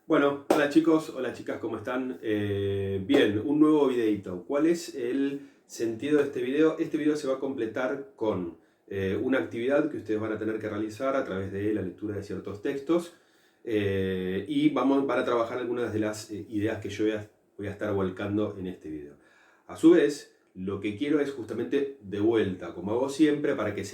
Bueno, hola chicos, hola chicas, ¿cómo están? Bien, un nuevo videito. ¿Cuál es el sentido de este video? Este video se va a completar con una actividad que ustedes van a tener que realizar a través de la lectura de ciertos textos y van a trabajar algunas de las ideas que yo voy a estar volcando en este video. A su vez, lo que quiero es justamente de vuelta, como hago siempre, para que,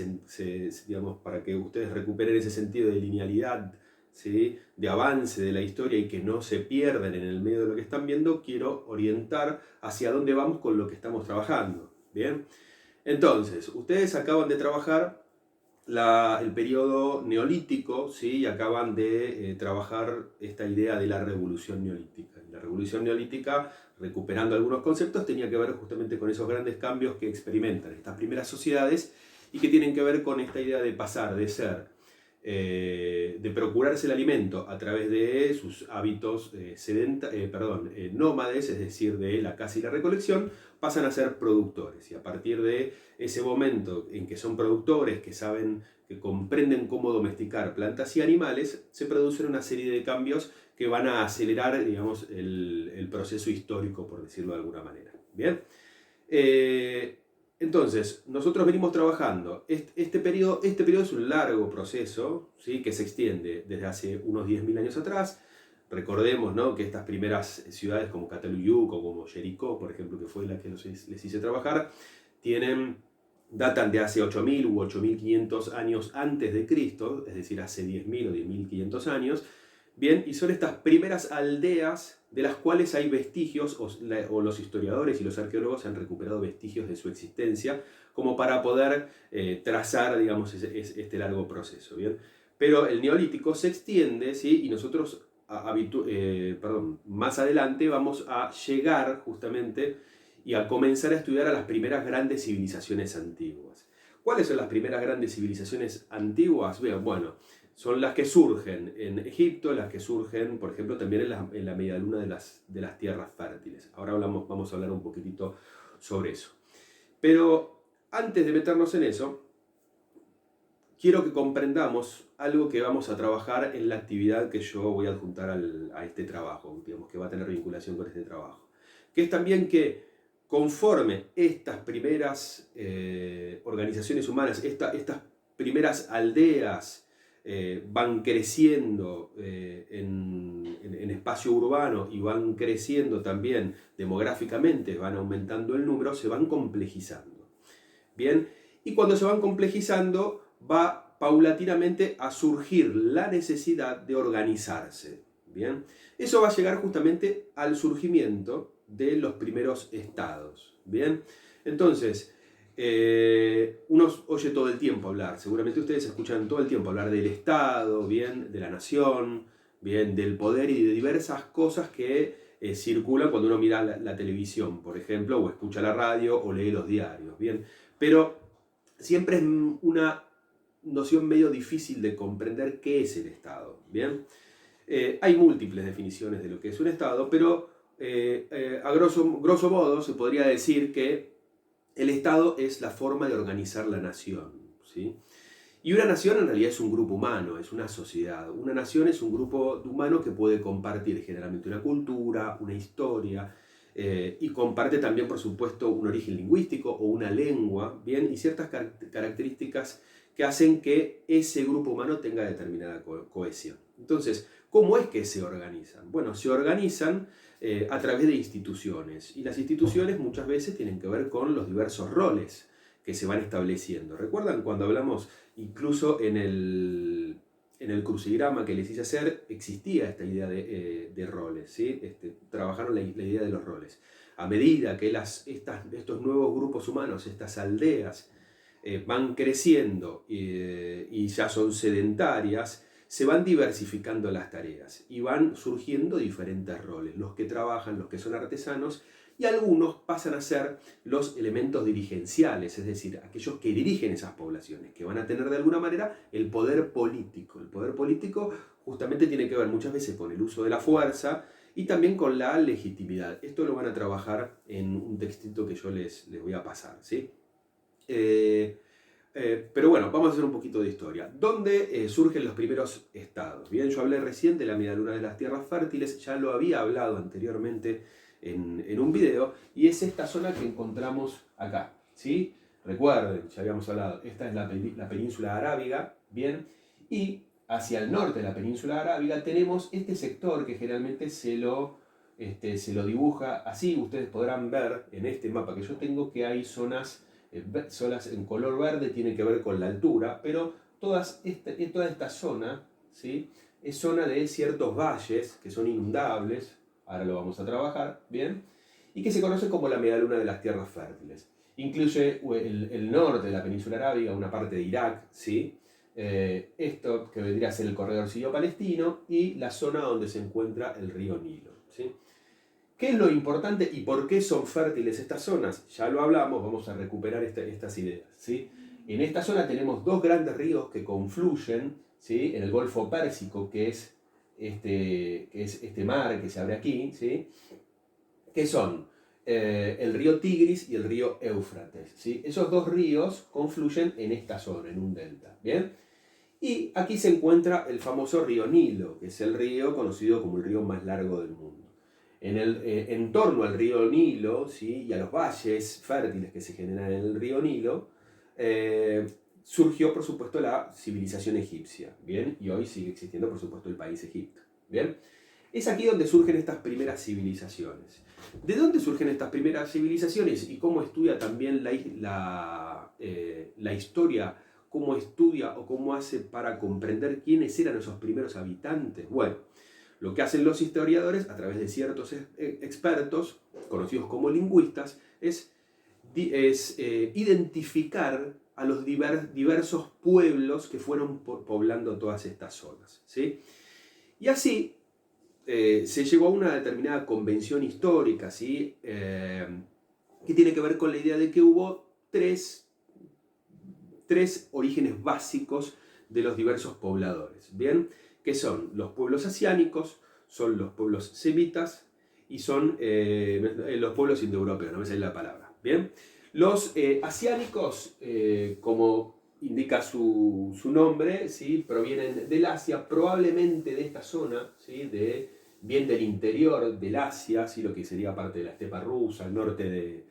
digamos, para que ustedes recuperen ese sentido de linealidad, ¿sí? De avance de la historia y que no se pierdan en el medio de lo que están viendo, quiero orientar hacia dónde vamos con lo que estamos trabajando. ¿Bien? Entonces, ustedes acaban de trabajar el periodo neolítico, ¿sí? Y acaban de trabajar esta idea de la revolución neolítica. Y la revolución neolítica, recuperando algunos conceptos, tenía que ver justamente con esos grandes cambios que experimentan estas primeras sociedades y que tienen que ver con esta idea de pasar de ser de procurarse el alimento a través de sus hábitos nómades, es decir, de la caza y la recolección, pasan a ser productores. Y a partir de ese momento en que son productores, que saben, que comprenden cómo domesticar plantas y animales, se producen una serie de cambios que van a acelerar, digamos, el proceso histórico, por decirlo de alguna manera. Bien. Entonces, nosotros venimos trabajando. Este periodo es un largo proceso, ¿sí? Que se extiende desde hace unos 10.000 años atrás. Recordemos, ¿no? Que estas primeras ciudades como Cataluyuk o como Jericó, por ejemplo, que fue la que les hice trabajar, datan de hace 8.000 u 8.500 años antes de Cristo, es decir, hace 10.000 o 10.500 años. Bien, y son estas primeras aldeas de las cuales hay vestigios, o los historiadores y los arqueólogos han recuperado vestigios de su existencia, como para poder trazar, digamos, este largo proceso. ¿Bien? Pero el neolítico se extiende, ¿sí? Y nosotros, más adelante, vamos a llegar justamente y a comenzar a estudiar a las primeras grandes civilizaciones antiguas. ¿Cuáles son las primeras grandes civilizaciones antiguas? Bien, bueno, son las que surgen en Egipto, las que surgen, por ejemplo, también en la media luna de las tierras fértiles. Ahora vamos a hablar un poquitito sobre eso. Pero antes de meternos en eso, quiero que comprendamos algo que vamos a trabajar en la actividad que yo voy a adjuntar a este trabajo, digamos, que va a tener vinculación con este trabajo. Que es también que conforme estas primeras organizaciones humanas, estas primeras aldeas, van creciendo en espacio urbano y van creciendo también demográficamente, van aumentando el número, se van complejizando. Bien, y cuando se van complejizando va paulatinamente a surgir la necesidad de organizarse. Bien, eso va a llegar justamente al surgimiento de los primeros estados. Bien, entonces, uno oye todo el tiempo hablar, seguramente ustedes escuchan todo el tiempo hablar del Estado, bien, de la nación, bien, del poder y de diversas cosas que circulan cuando uno mira la televisión, por ejemplo, o escucha la radio o lee los diarios, bien. Pero siempre es una noción medio difícil de comprender qué es el Estado, bien. Hay múltiples definiciones de lo que es un Estado, pero a grosso modo se podría decir que el Estado es la forma de organizar la nación, ¿sí? Y una nación en realidad es un grupo humano, es una sociedad. Una nación es un grupo de humanos que puede compartir generalmente una cultura, una historia, y comparte también, por supuesto, un origen lingüístico o una lengua, ¿bien? Y ciertas características que hacen que ese grupo humano tenga determinada cohesión. Entonces, ¿cómo es que se organizan? Bueno, se organizan a través de instituciones, y las instituciones muchas veces tienen que ver con los diversos roles que se van estableciendo. ¿Recuerdan cuando hablamos incluso en el crucigrama que les hice hacer, existía esta idea de roles, ¿sí? Trabajaron la idea de los roles. A medida que estos nuevos grupos humanos, estas aldeas, van creciendo y ya son sedentarias, se van diversificando las tareas y van surgiendo diferentes roles. Los que trabajan, los que son artesanos, y algunos pasan a ser los elementos dirigenciales, es decir, aquellos que dirigen esas poblaciones, que van a tener de alguna manera el poder político. El poder político justamente tiene que ver muchas veces con el uso de la fuerza y también con la legitimidad. Esto lo van a trabajar en un textito que yo les voy a pasar, ¿sí? Pero bueno, vamos a hacer un poquito de historia. ¿Dónde surgen los primeros estados? Bien, yo hablé recién de la medialuna de las tierras fértiles, ya lo había hablado anteriormente en un video, y es esta zona que encontramos acá, ¿sí? Recuerden, ya habíamos hablado, esta es la península arábiga, bien, y hacia el norte de la península arábiga tenemos este sector que generalmente se lo dibuja así. Ustedes podrán ver en este mapa que yo tengo que hay zonas en color verde, tiene que ver con la altura, pero toda esta zona, ¿sí? Es zona de ciertos valles que son inundables, ahora lo vamos a trabajar, ¿bien? Y que se conoce como la medialuna de las tierras fértiles. Incluye el norte de la península arábiga, una parte de Irak, ¿sí? Esto que vendría a ser el corredor sirio-palestino y la zona donde se encuentra el río Nilo, ¿sí? ¿Qué es lo importante y por qué son fértiles estas zonas? Ya lo hablamos, vamos a recuperar estas ideas, ¿sí? En esta zona tenemos dos grandes ríos que confluyen, ¿sí? En el Golfo Pérsico, que es este mar que se abre aquí, ¿sí? Que son el río Tigris y el río Éufrates, ¿sí? Esos dos ríos confluyen en esta zona, en un delta, ¿bien? Y aquí se encuentra el famoso río Nilo, que es el río conocido como el río más largo del mundo. En torno al río Nilo, ¿sí? Y a los valles fértiles que se generan en el río Nilo, surgió por supuesto la civilización egipcia, ¿bien? Y hoy sigue existiendo por supuesto el país Egipto, ¿bien? Es aquí donde surgen estas primeras civilizaciones. ¿De dónde surgen estas primeras civilizaciones y cómo estudia también la historia? ¿Cómo estudia o cómo hace para comprender quiénes eran esos primeros habitantes? Bueno, lo que hacen los historiadores, a través de ciertos expertos, conocidos como lingüistas, es identificar a los diversos pueblos que fueron poblando todas estas zonas, ¿sí? Y así se llegó a una determinada convención histórica, ¿sí? Que tiene que ver con la idea de que hubo tres orígenes básicos de los diversos pobladores, ¿bien? Que son los pueblos asiánicos, son los pueblos semitas y son los pueblos indoeuropeos, no me sale la palabra, ¿bien? Los asiánicos, como indica su nombre, ¿sí? Provienen del Asia, probablemente de esta zona, ¿sí? Bien del interior del Asia, ¿sí? Lo que sería parte de la estepa rusa, el norte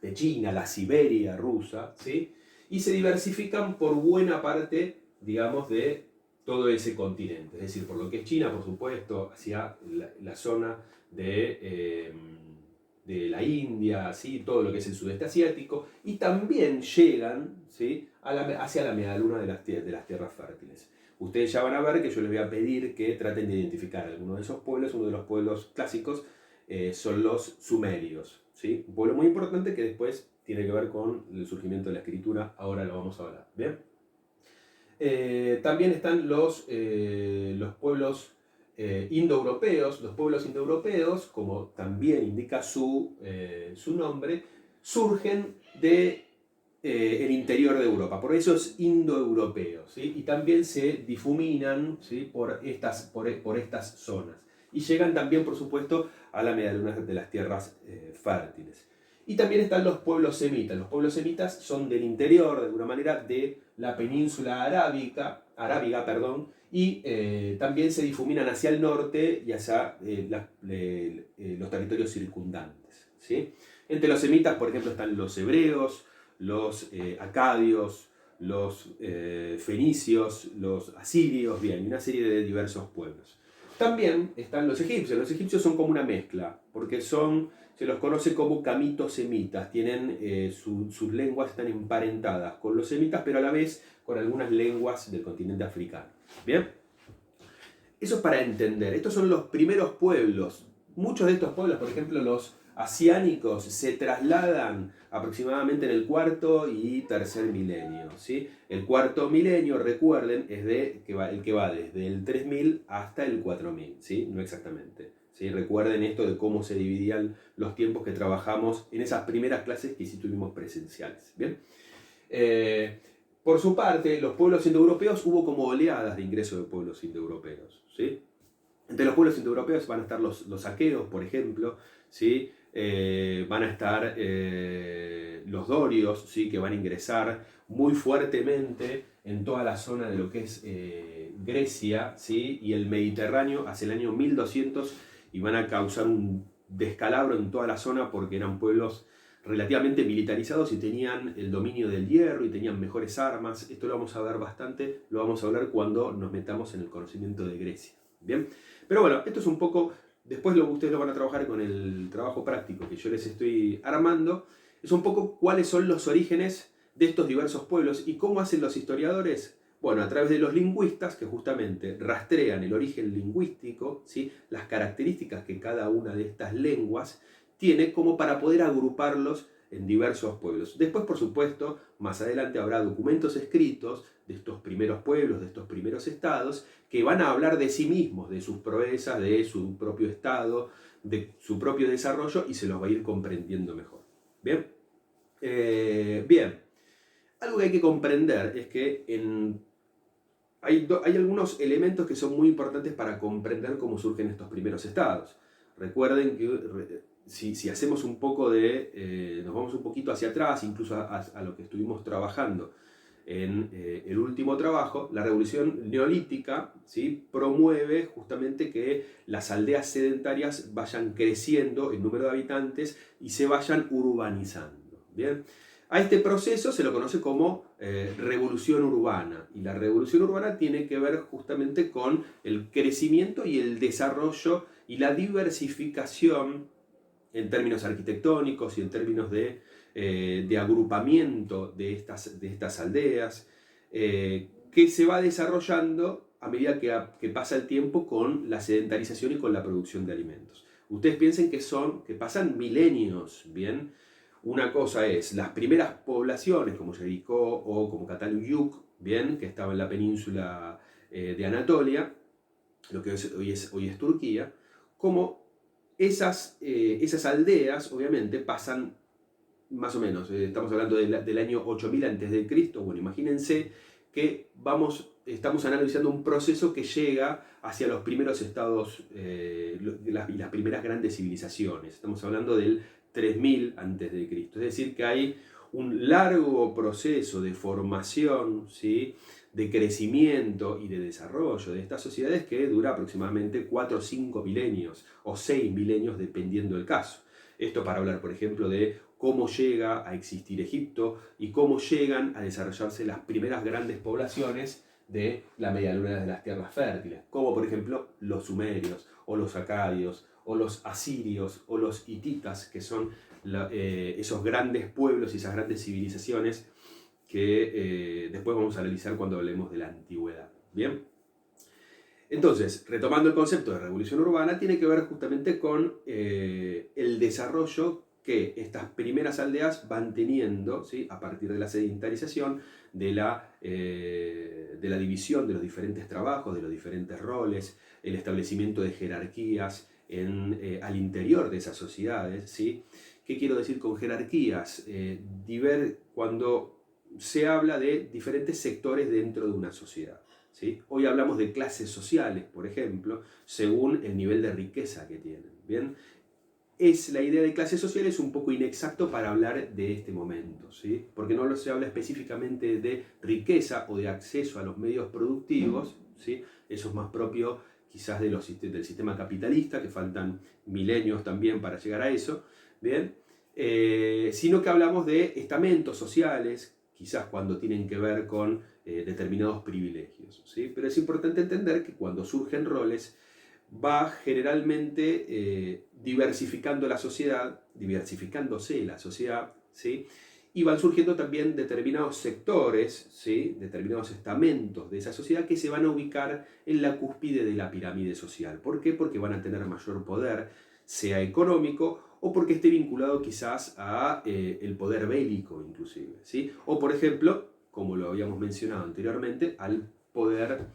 de China, la Siberia rusa, ¿sí? Y se diversifican por buena parte, digamos, de todo ese continente. Es decir, por lo que es China, por supuesto, hacia la zona de la India, ¿sí? Todo lo que es el sudeste asiático, y también llegan, ¿sí? Hacia la medialuna de las tierras fértiles. Ustedes ya van a ver que yo les voy a pedir que traten de identificar alguno de esos pueblos. Uno de los pueblos clásicos son los sumerios, ¿sí? Un pueblo muy importante que después tiene que ver con el surgimiento de la escritura, ahora lo vamos a hablar, ¿bien? También están los pueblos indoeuropeos. Los pueblos indoeuropeos, como también indica su nombre, surgen de el interior de Europa, por eso es indoeuropeo, ¿sí? Y también se difuminan, ¿sí? por estas zonas. Y llegan también, por supuesto, a la medialuna de las tierras fértiles. Y también están los pueblos semitas. Los pueblos semitas son del interior, de alguna manera, de la península arábiga, y también se difuminan hacia el norte y hacia los territorios circundantes, ¿sí? Entre los semitas, por ejemplo, están los hebreos, los acadios, los fenicios, los asirios, bien, y una serie de diversos pueblos. También están los egipcios. Los egipcios son como una mezcla, porque se los conoce como camito-semitas. Tienen, sus lenguas están emparentadas con los semitas, pero a la vez con algunas lenguas del continente africano. ¿Bien? Eso es para entender. Estos son los primeros pueblos. Muchos de estos pueblos, por ejemplo, los asiánicos, se trasladan aproximadamente en el cuarto y tercer milenio, ¿sí? El cuarto milenio, recuerden, es el que va desde el 3000 hasta el 4000, ¿sí? No exactamente, ¿sí? Recuerden esto de cómo se dividían los tiempos que trabajamos en esas primeras clases que sí tuvimos presenciales, ¿bien? Por su parte, los pueblos indoeuropeos, hubo como oleadas de ingreso de pueblos indoeuropeos, ¿sí? Entre los pueblos indoeuropeos van a estar los aqueos, por ejemplo, ¿sí? van a estar los dorios, ¿sí? Que van a ingresar muy fuertemente en toda la zona de lo que es Grecia, ¿sí? Y el Mediterráneo hacia el año 1200 y van a causar un descalabro en toda la zona porque eran pueblos relativamente militarizados y tenían el dominio del hierro y tenían mejores armas. Esto lo vamos a ver bastante, lo vamos a hablar cuando nos metamos en el conocimiento de Grecia. ¿Bien? Pero bueno, esto es un poco, después ustedes lo van a trabajar con el trabajo práctico que yo les estoy armando, es un poco cuáles son los orígenes de estos diversos pueblos y cómo hacen los historiadores. Bueno, a través de los lingüistas que justamente rastrean el origen lingüístico, ¿sí? Las características que cada una de estas lenguas tiene como para poder agruparlos en diversos pueblos. Después, por supuesto, más adelante habrá documentos escritos de estos primeros pueblos, de estos primeros estados, que van a hablar de sí mismos, de sus proezas, de su propio estado, de su propio desarrollo y se los va a ir comprendiendo mejor. ¿Bien? Bien. Algo que hay que comprender es que hay algunos elementos que son muy importantes para comprender cómo surgen estos primeros estados. Recuerden que si hacemos un poco nos vamos un poquito hacia atrás, incluso a lo que estuvimos trabajando en el último trabajo, la revolución neolítica, ¿sí? Promueve justamente que las aldeas sedentarias vayan creciendo en número de habitantes y se vayan urbanizando. ¿Bien? A este proceso se lo conoce como revolución urbana, y la revolución urbana tiene que ver justamente con el crecimiento y el desarrollo y la diversificación en términos arquitectónicos y en términos de agrupamiento de estas aldeas, que se va desarrollando a medida que pasa el tiempo con la sedentarización y con la producción de alimentos. Ustedes piensen que pasan milenios, ¿bien? Una cosa es las primeras poblaciones como Jericó o como Cataluyuk, ¿bien? Que estaba en la península de Anatolia, lo que hoy es Turquía, como esas aldeas, obviamente, pasan más o menos, estamos hablando del año 8000 a.C., bueno, imagínense que estamos analizando un proceso que llega hacia los primeros estados y las primeras grandes civilizaciones. Estamos hablando del 3000 a.C., es decir, que hay un largo proceso de formación, ¿sí? De crecimiento y de desarrollo de estas sociedades que dura aproximadamente 4 o 5 milenios o 6 milenios dependiendo del caso. Esto para hablar, por ejemplo, de cómo llega a existir Egipto y cómo llegan a desarrollarse las primeras grandes poblaciones de la medialuna de las tierras fértiles, como por ejemplo los sumerios o los acadios o los asirios o los hititas, que son esos grandes pueblos y esas grandes civilizaciones que después vamos a analizar cuando hablemos de la antigüedad. ¿Bien? Entonces, retomando el concepto de revolución urbana, tiene que ver justamente con el desarrollo que estas primeras aldeas van teniendo, ¿sí? A partir de la sedentarización, de la división de los diferentes trabajos, de los diferentes roles, el establecimiento de jerarquías al interior de esas sociedades, ¿sí? ¿Qué quiero decir con jerarquías? Cuando se habla de diferentes sectores dentro de una sociedad. ¿Sí? Hoy hablamos de clases sociales, por ejemplo, según el nivel de riqueza que tienen. ¿Bien? La idea de clases sociales es un poco inexacto para hablar de este momento, ¿sí? Porque no se habla específicamente de riqueza o de acceso a los medios productivos, ¿sí? Eso es más propio quizás del sistema capitalista, que faltan milenios también para llegar a eso, ¿bien? Sino que hablamos de estamentos sociales, quizás cuando tienen que ver con determinados privilegios, ¿sí? Pero es importante entender que cuando surgen roles va generalmente diversificándose la sociedad, ¿sí? Y van surgiendo también determinados sectores, ¿sí? Determinados estamentos de esa sociedad que se van a ubicar en la cúspide de la pirámide social. ¿Por qué? Porque van a tener mayor poder, sea económico o porque esté vinculado quizás a el poder bélico inclusive, ¿sí? O por ejemplo, como lo habíamos mencionado anteriormente, al poder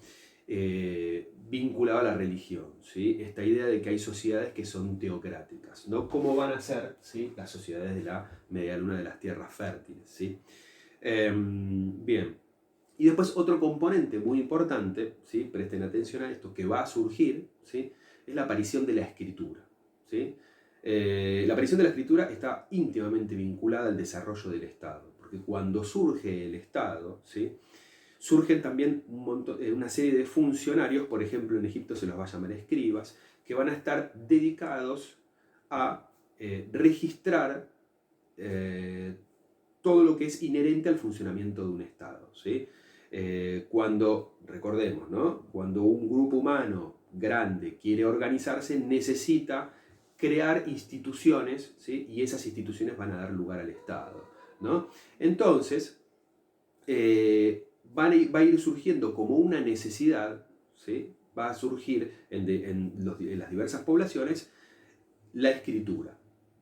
vinculado a la religión, ¿sí? Esta idea de que hay sociedades que son teocráticas, ¿no? ¿Cómo van a ser, ¿sí? Las sociedades de la medialuna de las tierras fértiles, ¿sí? Bien. Y después otro componente muy importante, ¿sí? Presten atención a esto, que va a surgir, ¿sí? Es la aparición de la escritura, ¿sí? La aparición de la escritura está íntimamente vinculada al desarrollo del Estado, porque cuando surge el Estado, ¿sí?, surgen también una serie de funcionarios, por ejemplo en Egipto se los va a llamar escribas, que van a estar dedicados a registrar todo lo que es inherente al funcionamiento de un Estado, ¿sí? Cuando, recordemos, ¿no?, cuando un grupo humano grande quiere organizarse, necesita crear instituciones, ¿sí?, y esas instituciones van a dar lugar al Estado, ¿no? Entonces, va a ir surgiendo como una necesidad, ¿sí?, va a surgir en las diversas poblaciones la escritura,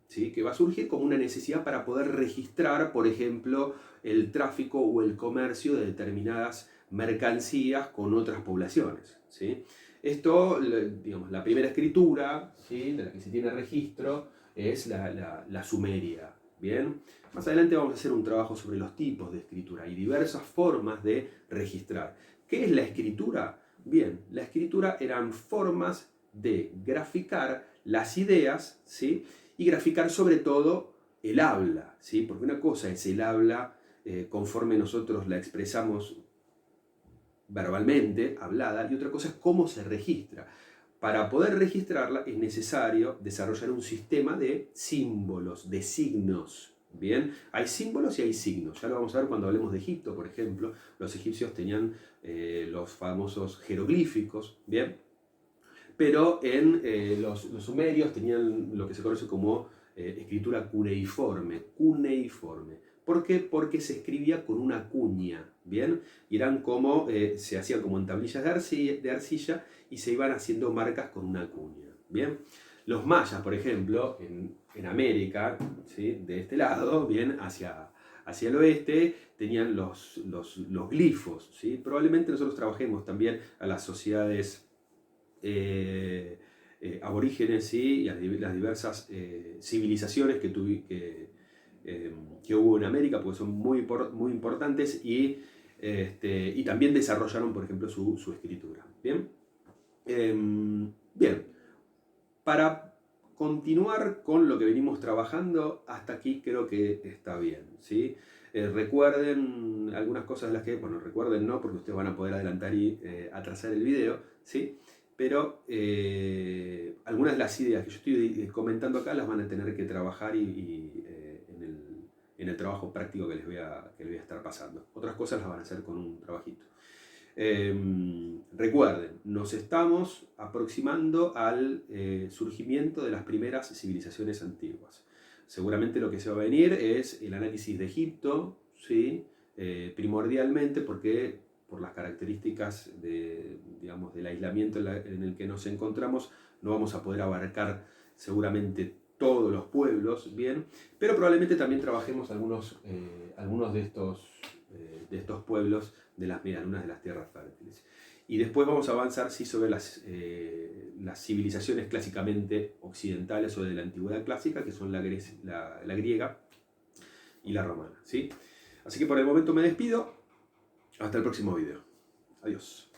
¿sí?, que va a surgir como una necesidad para poder registrar, por ejemplo, el tráfico o el comercio de determinadas mercancías con otras poblaciones, ¿sí? Esto, digamos, la primera escritura, ¿sí?, de la que se tiene registro es la sumeria, ¿bien? Más adelante vamos a hacer un trabajo sobre los tipos de escritura y diversas formas de registrar. ¿Qué es la escritura? Bien, la escritura eran formas de graficar las ideas, ¿sí?, y graficar sobre todo el habla, ¿sí?, porque una cosa es el habla conforme nosotros la expresamos verbalmente, hablada, y otra cosa es cómo se registra. Para poder registrarla es necesario desarrollar un sistema de símbolos, de signos. Bien, hay símbolos y hay signos. Ya lo vamos a ver cuando hablemos de Egipto, por ejemplo. Los egipcios tenían los famosos jeroglíficos, bien, pero en los sumerios tenían lo que se conoce como escritura cuneiforme. ¿Por qué? Porque se escribía con una cuña, ¿bien? Y eran como, se hacían como en tablillas de arcilla y se iban haciendo marcas con una cuña, ¿bien? Los mayas, por ejemplo, en América, ¿sí?, de este lado, bien, hacia el oeste, tenían los glifos, ¿sí? Probablemente nosotros trabajemos también a las sociedades aborígenes, ¿sí?, y a las diversas civilizaciones que hubo en América, porque son muy importantes y también desarrollaron, por ejemplo, su escritura. ¿Bien? Bien, para continuar con lo que venimos trabajando, hasta aquí creo que está bien, ¿sí? Recuerden algunas cosas de las que, bueno, recuerden no, porque ustedes van a poder adelantar y atrasar el video, ¿sí? Pero algunas de las ideas que yo estoy comentando acá las van a tener que trabajar en el trabajo práctico que les voy a estar pasando. Otras cosas las van a hacer con un trabajito. Recuerden, nos estamos aproximando al surgimiento de las primeras civilizaciones antiguas. Seguramente lo que se va a venir es el análisis de Egipto, ¿sí? Primordialmente porque por las características digamos, del aislamiento en el que nos encontramos, no vamos a poder abarcar seguramente todos los pueblos, ¿bien? Pero probablemente también trabajemos algunos de estos pueblos de las medialunas de las tierras fértiles. Y después vamos a avanzar sí, sobre las civilizaciones clásicamente occidentales o de la antigüedad clásica, que son la griega y la romana, ¿sí? Así que por el momento me despido. Hasta el próximo video. Adiós.